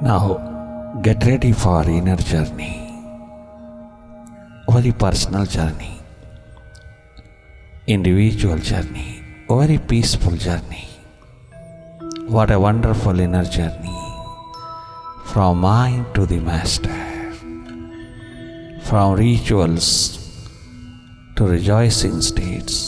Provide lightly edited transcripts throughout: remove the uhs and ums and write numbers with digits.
Now, get ready for inner journey, very personal journey, individual journey, very peaceful journey. What a wonderful inner journey, from mind to the master, from rituals to rejoicing states.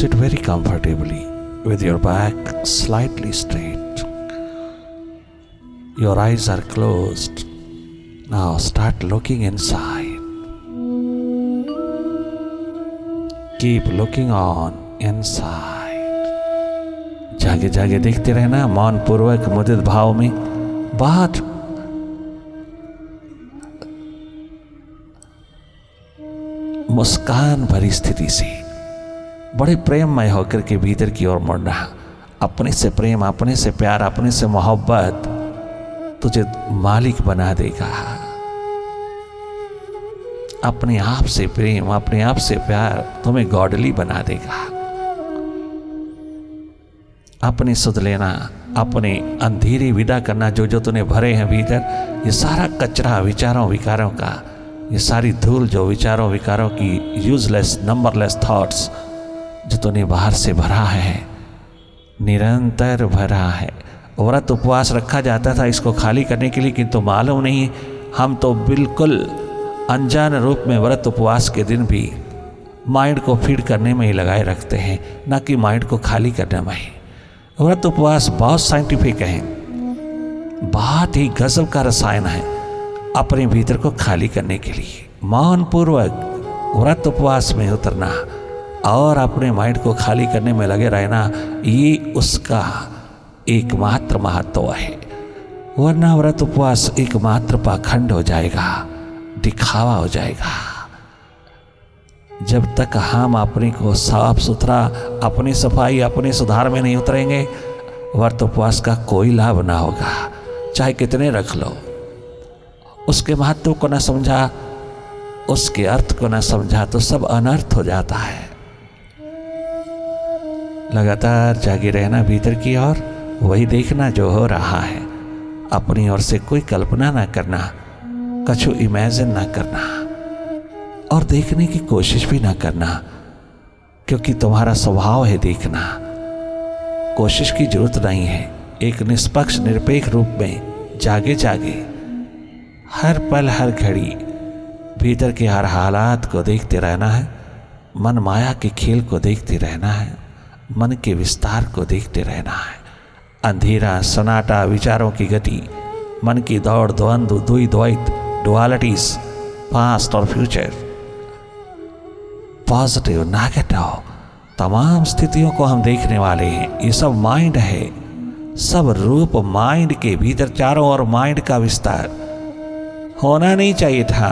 Sit very comfortably with your back slightly straight. Your eyes are closed. Now start looking inside. Keep looking on inside. जागे जागे देखते रहना, मौन पूर्वक मुदित भाव में बहुत मुस्कान भरी स्थिति से बड़े प्रेममय होकर के भीतर की ओर मुड़ना। अपने से प्रेम, अपने से प्यार, अपने से मोहब्बत तुझे मालिक बना देगा। अपने आप से प्रेम, अपने आप से प्यार तुम्हें गॉडली बना देगा। अपने सुध लेना, अपने अंधेरे विदा करना, जो जो तूने भरे हैं भीतर, ये सारा कचरा विचारों विकारों का, ये सारी धूल जो विचारों विकारों की यूजलेस नंबरलेस थॉट्स जो तूने बाहर से भरा है, निरंतर भरा है। व्रत उपवास रखा जाता था इसको खाली करने के लिए, किंतु मालूम नहीं हम तो बिल्कुल अनजान रूप में व्रत उपवास के दिन भी माइंड को फीड करने में ही लगाए रखते हैं, ना कि माइंड को खाली करने में ही। व्रत उपवास बहुत साइंटिफिक है, बहुत ही गजब का रसायन है अपने भीतर को खाली करने के लिए। मौन पूर्वक व्रत उपवास में उतरना और अपने माइंड को खाली करने में लगे रहना, ये उसका एकमात्र महत्व है। वरना व्रत उपवास एकमात्र पाखंड हो जाएगा, दिखावा हो जाएगा। जब तक हम अपने को साफ सुथरा, अपनी सफाई, अपने सुधार में नहीं उतरेंगे, व्रत उपवास का कोई लाभ ना होगा। चाहे कितने रख लो, उसके महत्व को ना समझा, उसके अर्थ को ना समझा तो सब अनर्थ हो जाता है। लगातार जागे रहना भीतर की ओर, वही देखना जो हो रहा है। अपनी ओर से कोई कल्पना ना करना, कछु इमेजिन ना करना और देखने की कोशिश भी ना करना, क्योंकि तुम्हारा स्वभाव है देखना। कोशिश की जरूरत नहीं है। एक निष्पक्ष निरपेक्ष रूप में जागे जागे हर पल हर घड़ी भीतर के हर हालात को देखते रहना है। मन माया के खेल को देखते रहना है, मन के विस्तार को देखते रहना है। अंधेरा सन्नाटा, विचारों की गति, मन की दौड़, द्वंद्व, द्वैत, डुअलिटीज, पास्ट और फ्यूचर, पॉजिटिव नेगेटिव, तमाम स्थितियों को हम देखने वाले हैं। ये सब माइंड है, सब रूप माइंड के भीतर, चारों ओर माइंड का विस्तार होना नहीं चाहिए था।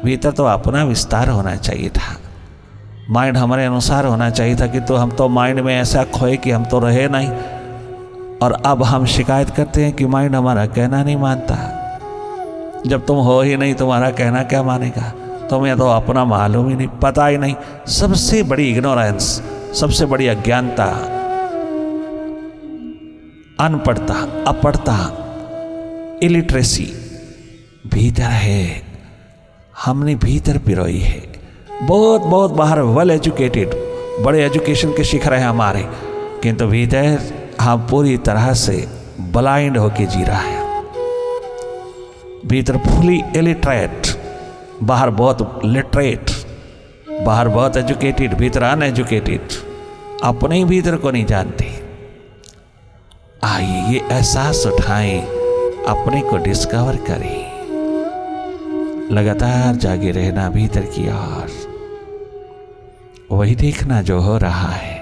भीतर तो अपना विस्तार होना चाहिए था। माइंड हमारे अनुसार होना चाहिए था, कि तो हम तो माइंड में ऐसा खोए कि हम तो रहे नहीं, और अब हम शिकायत करते हैं कि माइंड हमारा कहना नहीं मानता। जब तुम हो ही नहीं, तुम्हारा कहना क्या मानेगा? तुम्हें तो अपना मालूम ही नहीं, पता ही नहीं। सबसे बड़ी इग्नोरेंस, सबसे बड़ी अज्ञानता, अनपढ़ता, अपढ़ता, इलिटरेसी भीतर है। हमने भीतर पिरोई है। बहुत बहुत बाहर वेल एजुकेटेड, बड़े एजुकेशन के शिखर हैं हमारे, किंतु भीतर हम पूरी तरह से ब्लाइंड होके जी रहा है। भीतर फुली इलिटरेट, बाहर बहुत लिटरेट, बाहर बहुत एजुकेटेड, भीतर अनएजुकेटेड, अपने ही भीतर को नहीं जानते। आइए ये एहसास उठाएं, अपने को डिस्कवर करें। लगातार जागे रहना भीतर की ओर, वही देखना जो हो रहा है।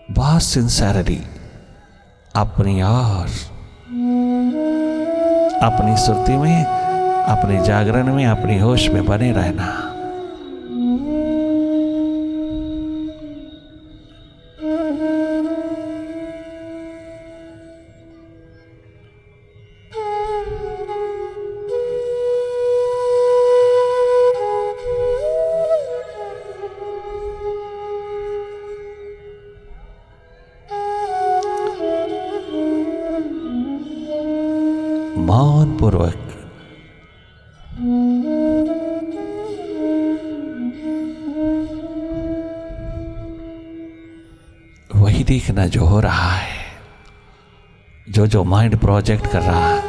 बहुत सिंसेरिटी अपनी ओर, अपनी सुरती में, अपने जागरण में, अपनी होश में बने रहना। मौन पूर्वक वही देखना जो हो रहा है, जो माइंड प्रोजेक्ट कर रहा है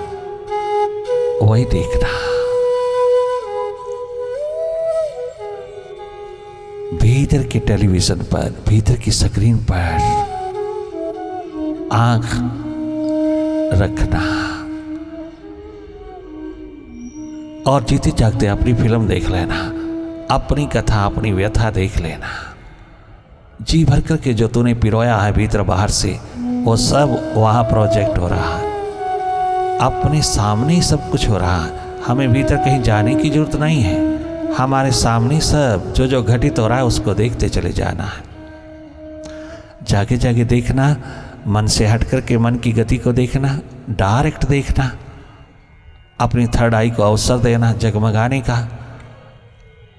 वही देखना। भीतर के टेलीविजन पर, भीतर की स्क्रीन पर आंख रखना और जीते जागते अपनी फिल्म देख लेना, अपनी कथा, अपनी व्यथा देख लेना। जी भर करके जो तूने पिरोया है भीतर बाहर से, वो सब वहाँ प्रोजेक्ट हो रहा है, अपने सामने ही सब कुछ हो रहा है। हमें भीतर कहीं जाने की जरूरत नहीं है, हमारे सामने सब जो घटित हो रहा है उसको देखते चले जाना है। जागे जागे देखना, मन से हट करके मन की गति को देखना, डायरेक्ट देखना, अपनी थर्ड आई को अवसर देना जगमगाने का,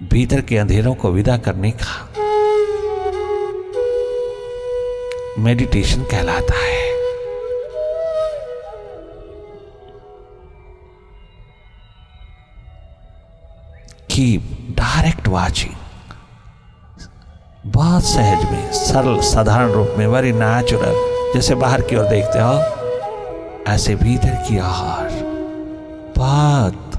भीतर के अंधेरों को विदा करने का। मेडिटेशन कहलाता है। कीप डायरेक्ट वाचिंग, बहुत सहज में, सरल साधारण रूप में, वेरी नेचुरल। जैसे बाहर की ओर देखते हो ऐसे भीतर की ओर बहुत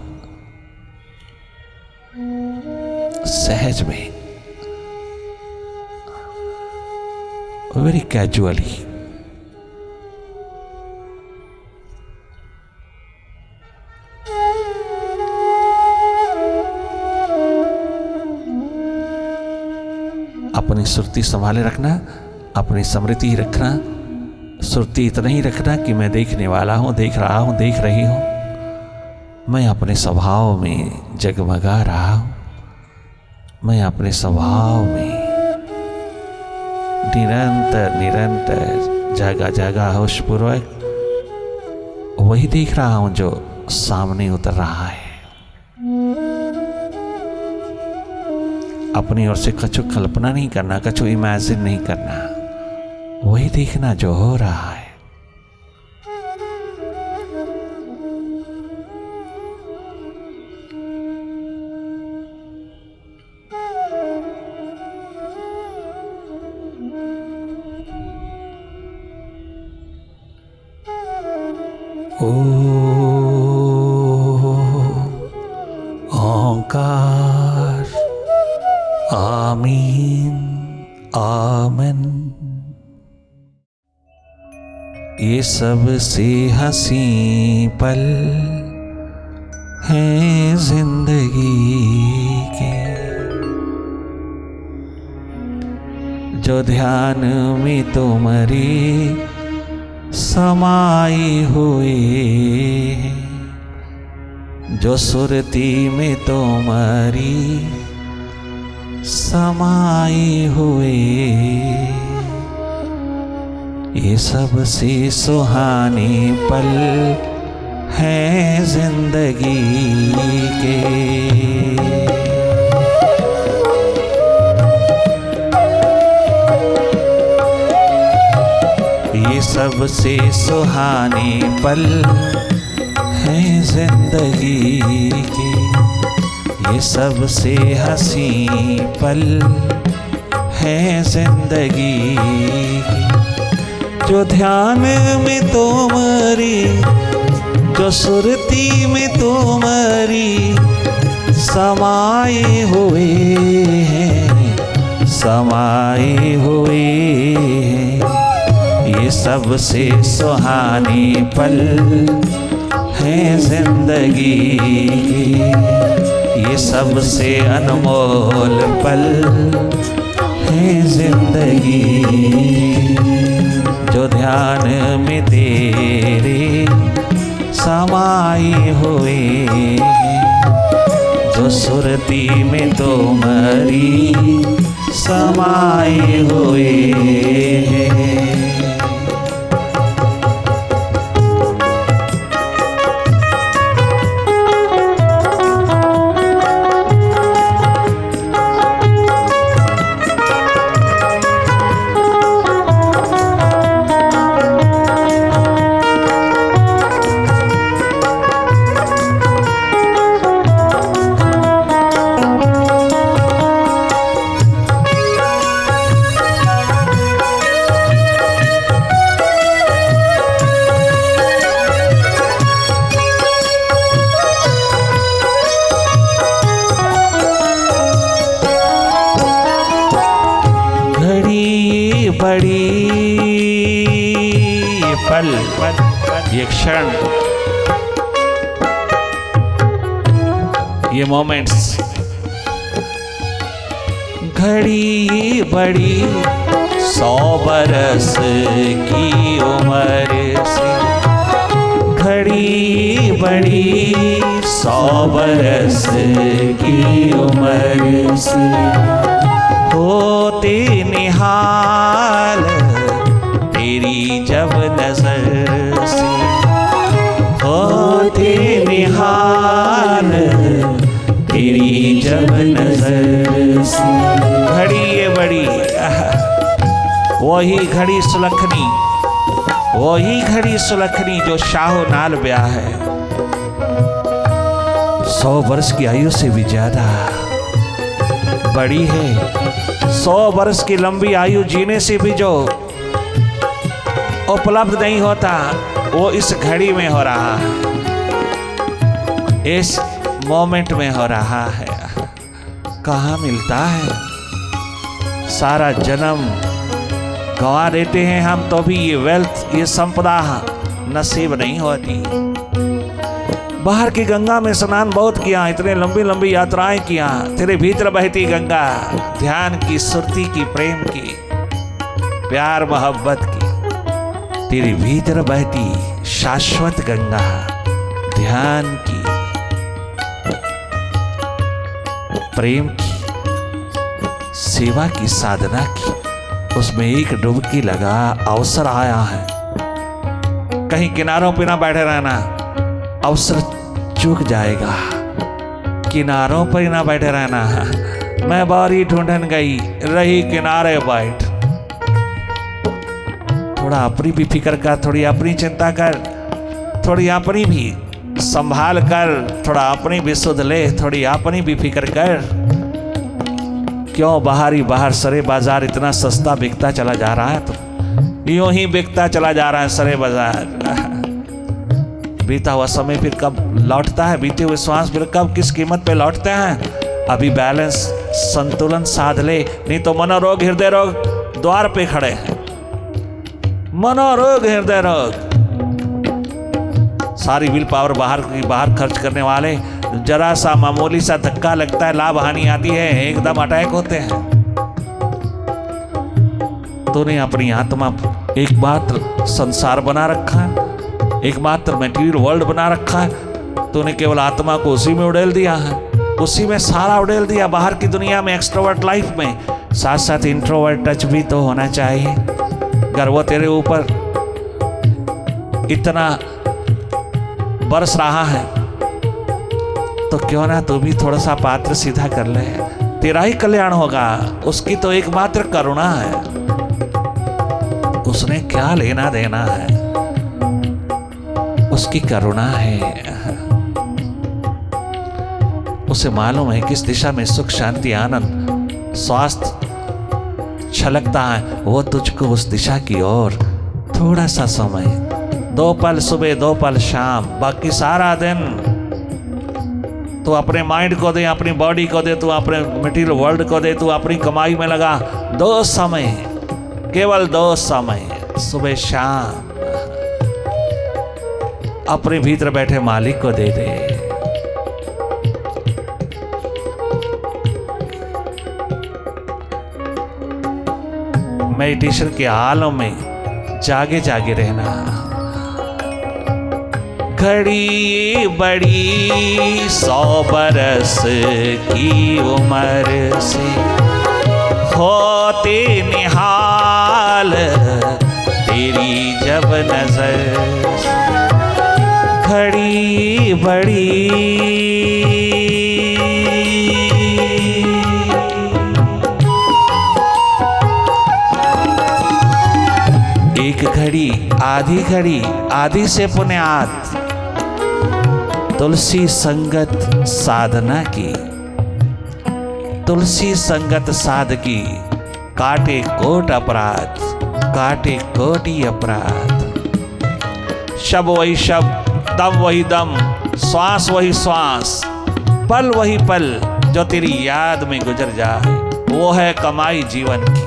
सहज में, वेरी कैजुअली। अपनी सुरती संभाले रखना, अपनी स्मृति रखना। सुरती इतना ही रखना कि मैं देखने वाला हूं, देख रहा हूं, देख रही हूं। मैं अपने स्वभाव में जगमगा रहा हूं, मैं अपने स्वभाव में निरंतर निरंतर जागा जागा होशपूर्वक वही देख रहा हूं जो सामने उतर रहा है। अपनी ओर से कछु कल्पना नहीं करना, कछु इमेजिन नहीं करना, वही देखना जो हो रहा है। ओंकार आमीन आमन। ये सब से हंसी पल हैं जिंदगी के, जो ध्यान में तुम्हारी समाई हुए, जो सुरती में तुम्हारी समाई हुए। ये सबसे सुहाने पल हैं जिंदगी के। ये सबसे सुहाने पल हैं जिंदगी के, ये सबसे हंसी पल हैं जिंदगी की। जो ध्यान में तुम्हारी, जो सुरती में तुम्हारी समाये हुए हैं, समाये हुए हैं। ये सबसे सुहाने पल हैं जिंदगी के, ये सबसे अनमोल पल हैं जिंदगी। जो ध्यान में तेरे समाये हुए हैं, जो सुरती में तुम्हारी समाये हुए हैं। बड़ी ये पल ये क्षण ये मोमेंट्स घड़ी बड़ी 100 बरस की उम्र से घड़ी बड़ी 100 बरस की उम्र से होते निहाल तेरी जब नजर से होते निहाल तेरी जब नजर से घड़ी ये बड़ी वही घड़ी सुलखनी वही घड़ी सुलखनी जो शाहो नाल ब्याह है 100 वर्ष की आयु से भी ज्यादा बड़ी है 100 वर्ष की लंबी आयु जीने से भी जो उपलब्ध नहीं होता वो इस घड़ी में हो रहा है इस मोमेंट में हो रहा है। कहाँ मिलता है सारा जन्म गंवा देते हैं हम तो भी ये वेल्थ ये संपदा नसीब नहीं होती। बाहर की गंगा में स्नान बहुत किया इतने लंबी लंबी यात्राएं किया तेरे भीतर बहती गंगा ध्यान की सुरती की प्रेम की प्यार मोहब्बत की तेरे भीतर बहती शाश्वत गंगा ध्यान की प्रेम की सेवा की साधना की उसमें एक डुबकी लगा अवसर आया है। कहीं किनारों पे ना बैठे रहना अवसर चूक जाएगा किनारों पर ही ना बैठे रहना है। मैं बारी ढूंढन गई रही किनारे बैठ थोड़ा अपनी भी फिक्र कर थोड़ी अपनी चिंता कर थोड़ी अपनी भी संभाल कर थोड़ा अपनी भी सुध ले थोड़ी अपनी भी फिक्र कर। क्यों बाहर सरे बाजार इतना सस्ता बिकता चला जा रहा है तो यूं ही बिकता चला जा रहा है सरे बाजार। बीता हुआ समय फिर कब लौटता है बीते हुए श्वास फिर कब किस कीमत पे लौटते हैं। अभी बैलेंस संतुलन साध ले नहीं तो मनोरोग हृदय रोग द्वार पे खड़े हैं। मनोरोग हृदय रोग सारी विल पावर बाहर खर्च करने वाले जरा सा मामूली सा धक्का लगता है लाभ हानि आती है एकदम अटैक होते हैं। तूने अपनी आत्मा एकमात्र संसार बना रखा है एकमात्र मटेरियल वर्ल्ड बना रखा है। तूने केवल आत्मा को उसी में उड़ेल दिया है उसी में सारा उड़ेल दिया। बाहर की दुनिया में एक्सट्रोवर्ट लाइफ में साथ साथ इंट्रोवर्ट टच भी तो होना चाहिए। अगर वो तेरे ऊपर इतना बरस रहा है तो क्यों ना तू भी थोड़ा सा पात्र सीधा कर ले तेरा ही कल्याण होगा। उसकी तो एकमात्र करुणा है उसने क्या लेना देना है उसकी करुणा है। उसे मालूम है किस दिशा में सुख शांति आनंद स्वास्थ्य छलकता है वो तुझको उस दिशा की ओर थोड़ा सा समय 2 पल सुबह 2 पल शाम बाकी सारा दिन तू अपने माइंड को दे अपनी बॉडी को दे तू अपने मटेरियल वर्ल्ड को दे तू अपनी कमाई में लगा 2 समय केवल 2 समय सुबह शाम अपने भीतर बैठे मालिक को दे दे। मेडिटेशन के हालों में जागे जागे रहना। घड़ी बड़ी 100 बरस की उम्र से होते निहाल तेरी जब नजर घड़ी बड़ी एक घड़ी आधी से पुण्यात तुलसी संगत साधना की तुलसी संगत साधकी काटे कोट अपराध काटे कोटि अपराध। शब वही शब दम वही दम श्वास वही श्वास पल वही पल जो तेरी याद में गुजर जाए वो है कमाई जीवन की।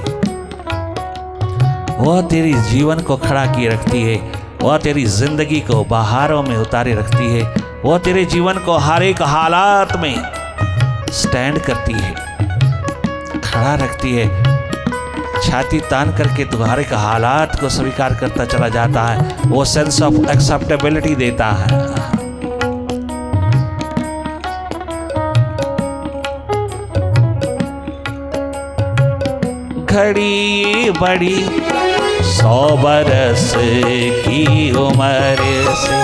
वह तेरी जीवन को खड़ा किए रखती है, वह तेरी जिंदगी को बहारों में उतारे रखती है, वह तेरे जीवन को हर एक हालात में स्टैंड करती है, खड़ा रखती है। छाती तान करके तू हर एक हालात को स्वीकार करता चला जाता है, वो सेंस ऑफ एक्सेप्टेबिलिटी देता है। घड़ी बड़ी 100 बरस की उम्र से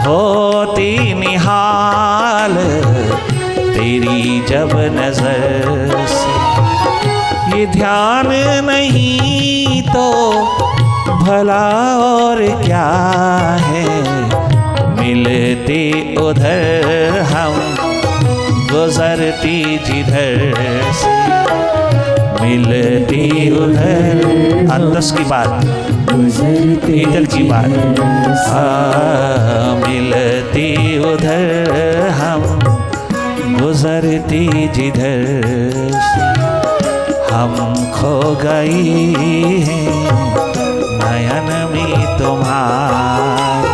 होती निहाल तेरी जब नजर से, ये ध्यान नहीं तो भला और क्या है, मिलते उधर हम गुजरती जिधर से, मिलती उधर अंदस की बात, इधर की बात, मिलती उधर हम गुजरती जिधर से, हम खो गई हैं नयन में तुम्हारे,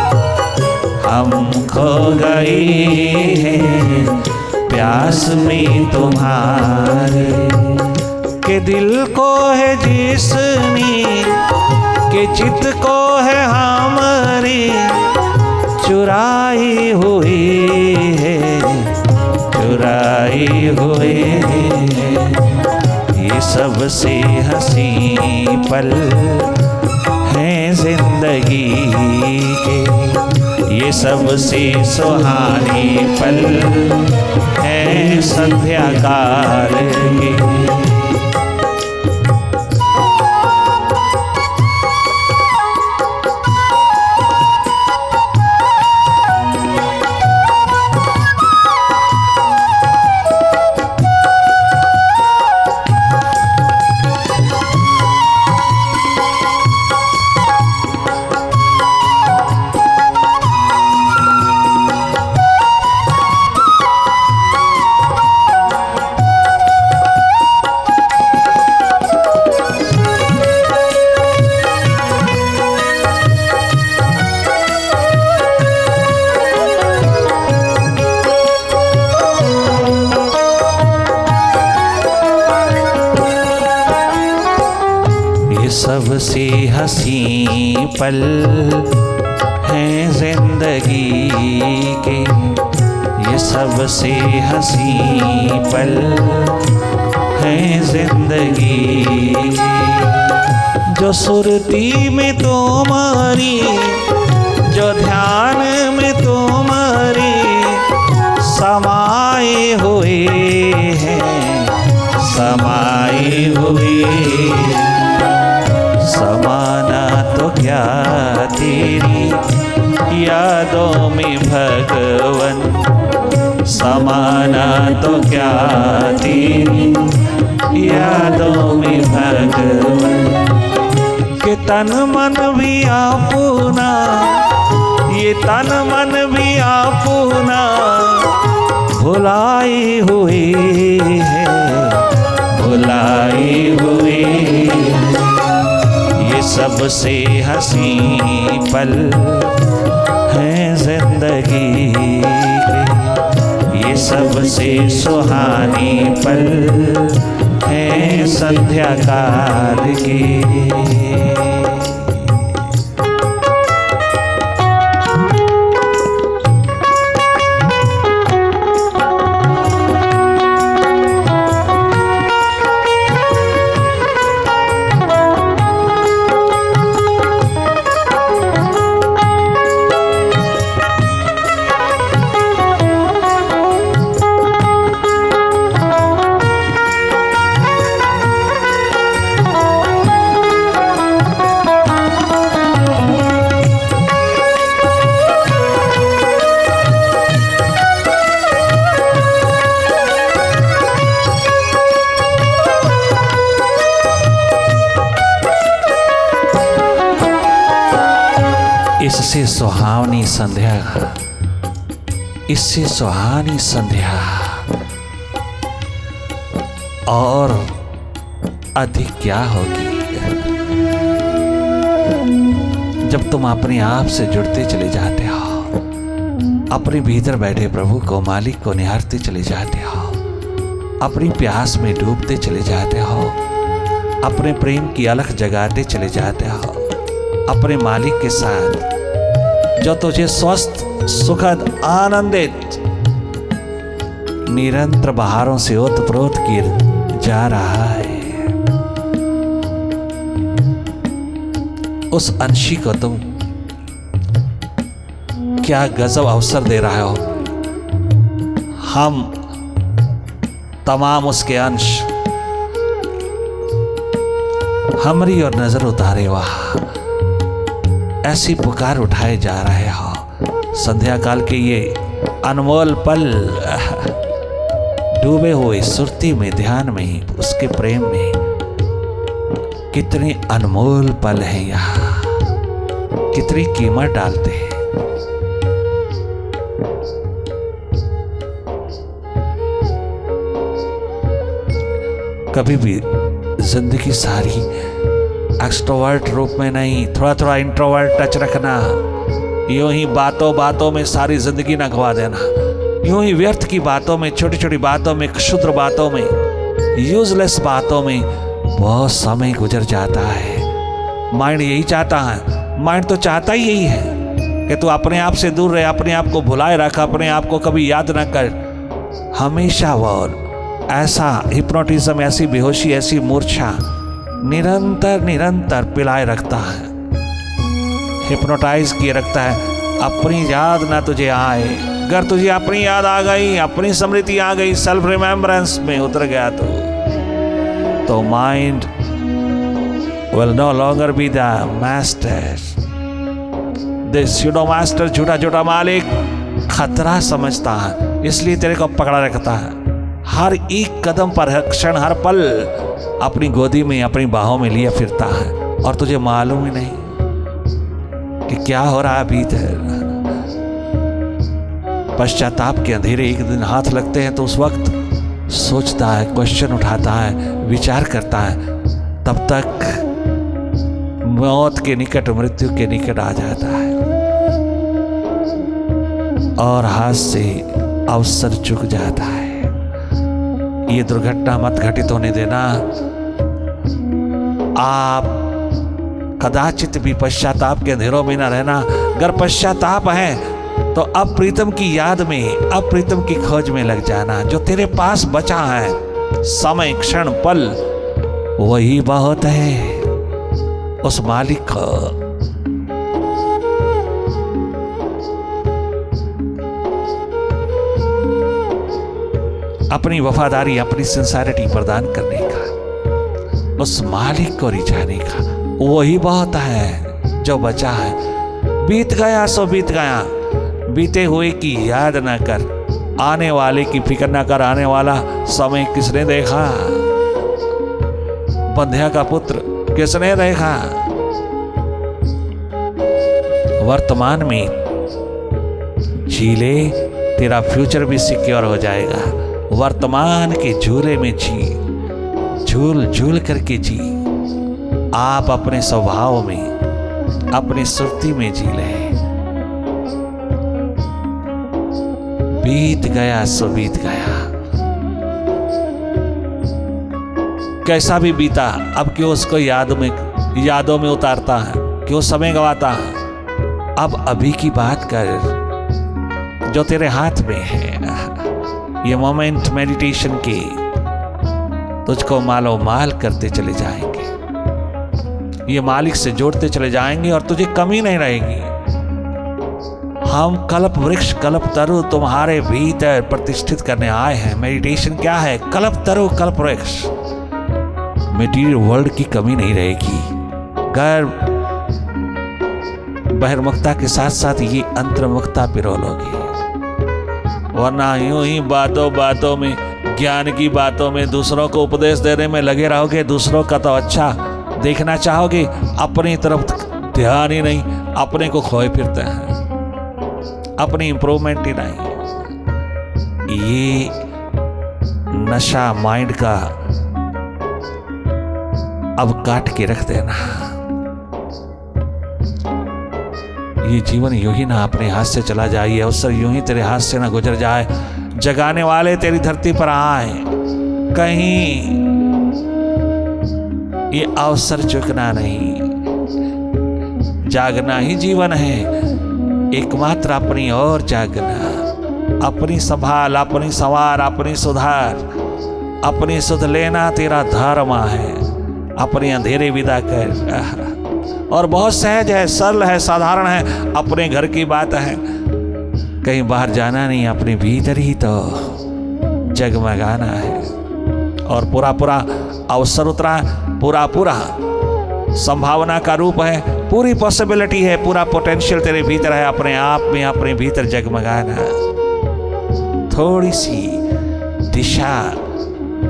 हम खो गई हैं प्यास में तुम्हारे, के दिल को है जिसने, के चित को है हमारी चुराई हुई है, चुराई हुई है। ये सबसे हंसी पल हैं जिंदगी के, ये सबसे सुहाने पल हैं संध्या काल के। सबसे हंसी पल हैं जिंदगी के, ये सबसे हंसी पल हैं जिंदगी के, जो सुरती में तुम्हारी, जो ध्यान में तुम्हारी समाये हुए हैं, समाये हुए। समाना तो क्या तेरी यादों में भगवन, समाना तो क्या तेरी यादों में भगवन, कि तन मन भी अपना, ये तन मन भी अपना भुलाई हुई है, भुलाई हुई है। ये सबसे हंसी पल हैं जिंदगी के, ये सबसे सुहानी पल हैं संध्या काल के। इससे सुहावनी संध्या, इससे सुहानी संध्या और अधिक क्या होगी। जब तुम अपने आप से जुड़ते चले जाते हो, अपने भीतर बैठे प्रभु को, मालिक को निहारते चले जाते हो, अपनी प्यास में डूबते चले जाते हो, अपने प्रेम की अलख जगाते चले जाते हो, अपने मालिक के साथ जो तुझे स्वस्थ, सुखद, आनंदित निरंतर बहारों से ओतप्रोत किए जा रहा है, उस अंशी को तुम क्या गजब अवसर दे रहे हो। हम तमाम उसके अंश हमारी और नजर उतारे वहां ऐसी पुकार उठाए जा रहे हो। संध्या काल के ये अनमोल पल, डूबे हुए सुरती में, ध्यान में, उसके प्रेम में, कितने अनमोल पल हैं यहाँ, कितनी कीमत डालते हैं। कभी भी जिंदगी सारी एक्सट्रोवर्ट रूप में नहीं, थोड़ा थोड़ा इंट्रोवर्ट टच रखना, यूं ही बातों बातों में सारी जिंदगी ना गवा देना, यूं ही व्यर्थ की बातों में, छोटी छोटी बातों में, क्षुद्र बातों में, यूजलेस बातों में बहुत समय गुजर जाता है। माइंड यही चाहता है, माइंड तो चाहता ही यही है कि तू अपने आप से दूर रहे, अपने आप को भुलाए रख, अपने आप को कभी याद ना कर। हमेशा वो ऐसा हिप्नोटिज्म, ऐसी बेहोशी, ऐसी मूर्छा निरंतर निरंतर पिलाए रखता है, हिप्नोटाइज किए रखता है। अपनी याद ना तुझे आए, अगर तुझे अपनी याद आ गई, अपनी स्मृति आ गई, सेल्फ रिमेम्बरेंस में उतर गया तो mind will no longer be the master. This pseudo master, झूठा झूठा मालिक खतरा समझता है, इसलिए तेरे को पकड़ा रखता है। हर एक कदम पर, हर क्षण, हर पल अपनी गोदी में, अपनी बाहों में लिए फिरता है और तुझे मालूम ही नहीं कि क्या हो रहा है भीतर। पश्चाताप के अंधेरे एक दिन हाथ लगते हैं तो उस वक्त सोचता है, क्वेश्चन उठाता है, विचार करता है, तब तक मौत के निकट, मृत्यु के निकट आ जाता है और हाथ से अवसर चूक जाता है। ये दुर्घटना मत घटित होने देना। आप कदाचित भी पश्चाताप के अंधेरों में न रहना। अगर पश्चाताप है तो अब प्रीतम की याद में, अब प्रीतम की खोज में लग जाना। जो तेरे पास बचा है समय, क्षण, पल, वही बहुत है। उस मालिक को अपनी वफादारी, अपनी सिंसियरिटी प्रदान करने का, उस मालिक को रिझाने का, वही बहुत है जो बचा है। बीत गया सो बीत गया, बीते हुए की याद ना कर, आने वाले की फिक्र ना कर। आने वाला समय किसने देखा? बंध्या का पुत्र किसने देखा? वर्तमान में जी ले, तेरा फ्यूचर भी सिक्योर हो जाएगा। वर्तमान के झूले में जी, झूल झूल करके जी। आप अपने स्वभाव में, अपनी सुरती में जी ले। बीत गया सो बीत गया, कैसा भी बीता, अब क्यों उसको यादों में उतारता है, क्यों समय गवाता है? अब अभी की बात कर जो तेरे हाथ में है। ये मोमेंट मेडिटेशन के तुझको मालो माल करते चले जाएंगे, ये मालिक से जोड़ते चले जाएंगे और तुझे कमी नहीं रहेगी। हम कल्प वृक्ष, कल्प तरु तुम्हारे भीतर प्रतिष्ठित करने आए हैं। मेडिटेशन क्या है? कल्प तरु, कल्प वृक्ष। मटीरियल वर्ल्ड की कमी नहीं रहेगी। गर्भ बहिर्मुखता के साथ साथ ये अंतर्मुखता पिरोलोगी, वरना यूं ही बातों बातों में, ज्ञान की बातों में, दूसरों को उपदेश देने में लगे रहोगे। दूसरों का तो अच्छा देखना चाहोगे, अपनी तरफ ध्यान ही नहीं, अपने को खोए फिरते हैं, अपनी इंप्रूवमेंट ही नहीं। ये नशा माइंड का अब काट के रख देना। ये जीवन यूं ही ना अपने हाथ से चला जाए, ये अवसर यूं ही तेरे हाथ से ना गुजर जाए। जगाने वाले तेरी धरती पर आए, कहीं ये अवसर चुकना नहीं। जागना ही जीवन है, एकमात्र अपनी ओर जागना, अपनी संभाल, अपनी संवार, अपनी सुधार, अपनी सुध लेना तेरा धर्म है। अपने अंधेरे विदा कर। और बहुत सहज है, सरल है, साधारण है, अपने घर की बात है, कहीं बाहर जाना नहीं, अपने भीतर ही तो जगमगाना है। और पूरा पूरा अवसर उतरा, पूरा पूरा संभावना का रूप है, पूरी पॉसिबिलिटी है, पूरा पोटेंशियल तेरे भीतर है। अपने आप में अपने भीतर जगमगाना, थोड़ी सी दिशा,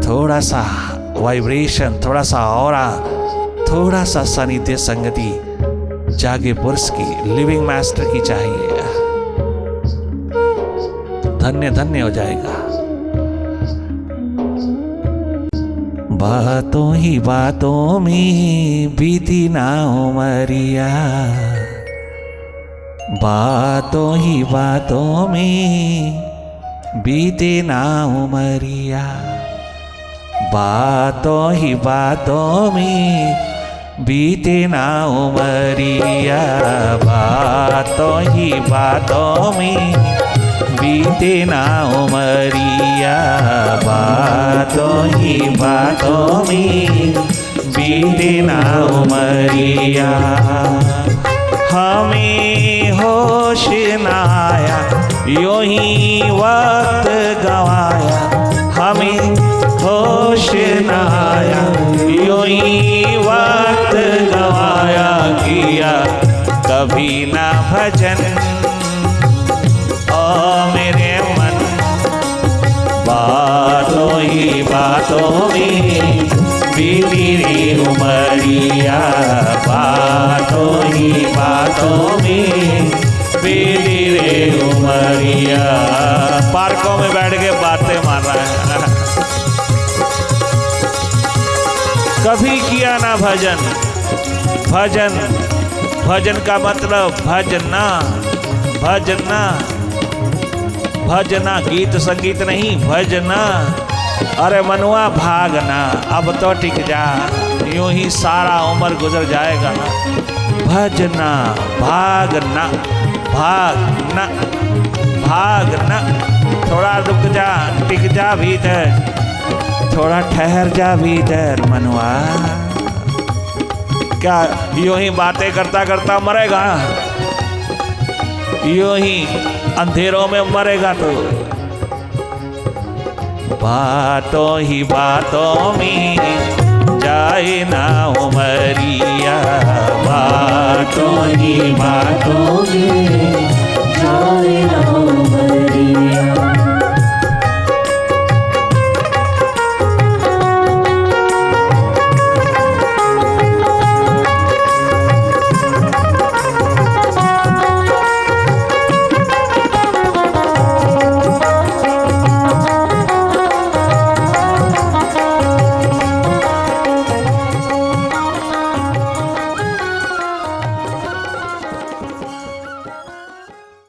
थोड़ा सा वाइब्रेशन, थोड़ा सा ऑरा, थोड़ा सा सानिध्य संगति जागे पुरुष की, लिविंग मास्टर की चाहिए। धन्य धन्य हो जाएगा। बातों ही बातों में बीती ना उमरिया, बातों ही बातों में बीते ना उमरिया, बातों ही बातों में बीते ना उमरिया, बातों ही बातों में बीते ना उमरिया, बातों ही बातों में बीते ना उमरिया। हमें होश न आया, यूं ही वक्त गवाया, हमें होश न आया, यूं ही वक्त गवाया, किया कभी ना भजन ओ मेरे मन। बातों ही बातों में बीती रे उमरिया, बातों ही बातों में बीती रे उमरिया। पार्कों में बैठ के बातें मार रहा है, कभी किया ना भजन। भजन, भजन का मतलब भजना, भजना, भजना, गीत संगीत नहीं, भजना। अरे मनुआ भागना, अब तो टिक जा, यूं ही सारा उम्र गुजर जाएगा। भजना, भागना, भागना, भागना। थोड़ा रुक जा, टिक जा भीतर, थोड़ा ठहर जा भीतर मनुआ। क्या यूं ही बातें करता करता मरेगा? यूं ही अंधेरों में मरेगा तो? बातों ही बातों में जाए ना उमरिया, बातों ही बातों में